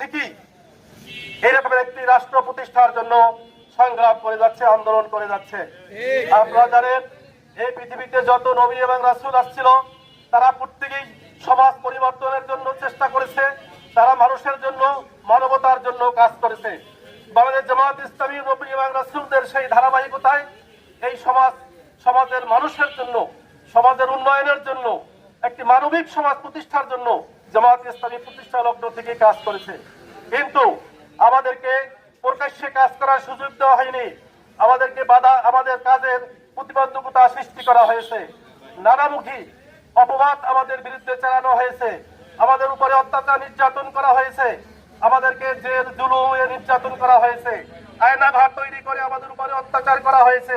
থেকেই এরকম একটি রাষ্ট্র প্রতিষ্ঠার জন্য সংগ্রাম করে যাচ্ছে, আন্দোলন করে যাচ্ছে। আপনারা জানেন এই পৃথিবীতে যত নবী এবং রাসূল আসছিল তারা প্রত্যেকেই সমাজ পরিবর্তনের জন্য চেষ্টা করেছে, তারা মানুষের জন্য, মানবতার জন্য কাজ করেছে। বাংলাদেশ জামাত ইসলামী নবী এবং রাসূলদের সেই ধারাবাহিকতায় এই সমাজের মানুষের জন্য, সমাজের উন্নয়নের জন্য, একটি মানবিক সমাজ প্রতিষ্ঠার জন্য জামাত ইসলামী প্রতিষ্ঠা লগ্ন থেকে কাজ করেছে। কিন্তু আমাদেরকে প্রকাশ্যে কাজ করার সুযোগ দেওয়া হয়নি, আমাদেরকে আমাদের কাজের প্রতিবন্ধকতা সৃষ্টি করা হয়েছে, নানামুখী অপবাদ আমাদের বিরুদ্ধে চালানো হয়েছে, আমাদের উপরে অত্যাচার নির্যাতন করা হয়েছে, আমাদেরকে জেল জুলুমে নির্যাতন করা হয়েছে, আয়নাঘর তৈরি করে আমাদের উপরে অত্যাচার করা হয়েছে,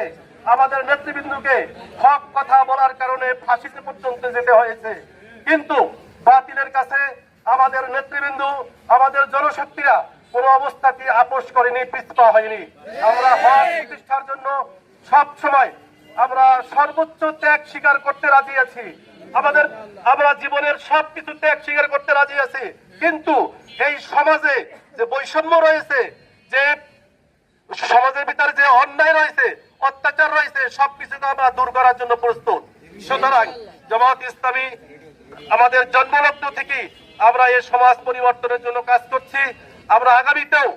আমাদের নেতৃবৃন্দকে হক কথা বলার কারণে ফাঁসিতে পর্যন্ত যেতে হয়েছে। কিন্তু বাতিলের কাছে আমাদের নেতৃবৃন্দ, আমাদের জনশক্তিরা কোনো অবস্থাতে আপোষ করেনি, পিছপা হয়নি। আমরা হক প্রতিষ্ঠার জন্য সব সময় আমরা সর্বোচ্চ ত্যাগ স্বীকার করতে রাজি আছি, আমরা জীবনের সবকিছু ত্যাগ স্বীকার করতে রাজি আছি। কিন্তু এই সমাজে যে বৈষম্য রয়েছে, যে সমাজের ভিতরে যে অন্যায় রয়েছে, অত্যাচার রয়েছে, সবকিছুকে আমরা দূর করার জন্য প্রস্তুত। সুতরাং জামাত ইসলামী আমাদের জন্মলগ্ন থেকে আমরা এই সমাজ পরিবর্তনের জন্য কাজ করছি। আমরা আগামীতেও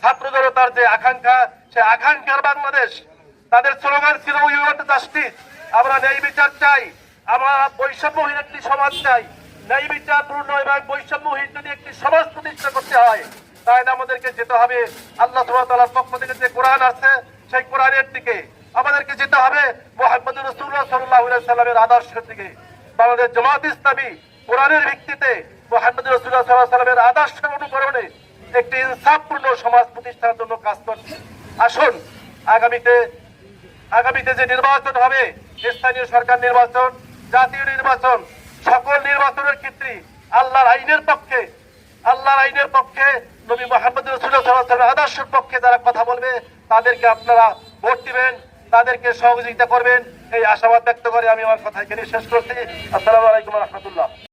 ছাত্র জনতার যে আকাঙ্ক্ষা, সে আকাঙ্ক্ষার বাংলাদেশ, তাদের স্লোগান ছিল উই ওয়ান্ট জাস্টিস, আমরা ন্যায় বিচার চাই, আমরা বৈষম্যহীন একটি সমাজ চাই। ন্যায় বিচারপূর্ণ এবং বৈষম্যহীন যদি একটি সমাজ প্রতিষ্ঠা করতে হয়, তাহলে আমাদেরকে যেতে হবে আল্লাহ সুবহানাহু ওয়া তাআলার পক্ষ থেকে যে কোরআন আছে সেই কোরআনের দিকে, আমাদেরকে যেতে হবে মুহাম্মদ রাসূলুল্লাহ সাল্লাল্লাহু আলাইহি সাল্লামের আদর্শের দিকে। বাংলাদেশ জামাত ইসলামী কোরআনের ভিত্তিতে মুহাম্মদ রাসূলুল্লাহ সাল্লাল্লাহু আলাইহি সাল্লামের আদর্শের অনুকরণে একটি ইনসাফপূর্ণ সমাজ প্রতিষ্ঠার জন্য কাজ করছি। আসুন আগামীতে যে নির্বাচন হবে, স্থানীয় সরকার নির্বাচন, জাতীয় নির্বাচন, সকল নির্বাচনের ক্ষেত্রে আল্লাহর আইনের পক্ষে নবী মুহাম্মদ রাসূলুল্লাহ সাল্লাল্লাহু আলাইহি ওয়াসাল্লামের আদর্শের পক্ষে যারা কথা বলবে তাদেরকে আপনারা ভোট দিবেন, তাদেরকে সহযোগিতা করবেন, এই আশাবাদ ব্যক্ত করে আমি আমার কথা এখানে শেষ করছি। আসসালামু আলাইকুম ওয়া রাহমাতুল্লাহ।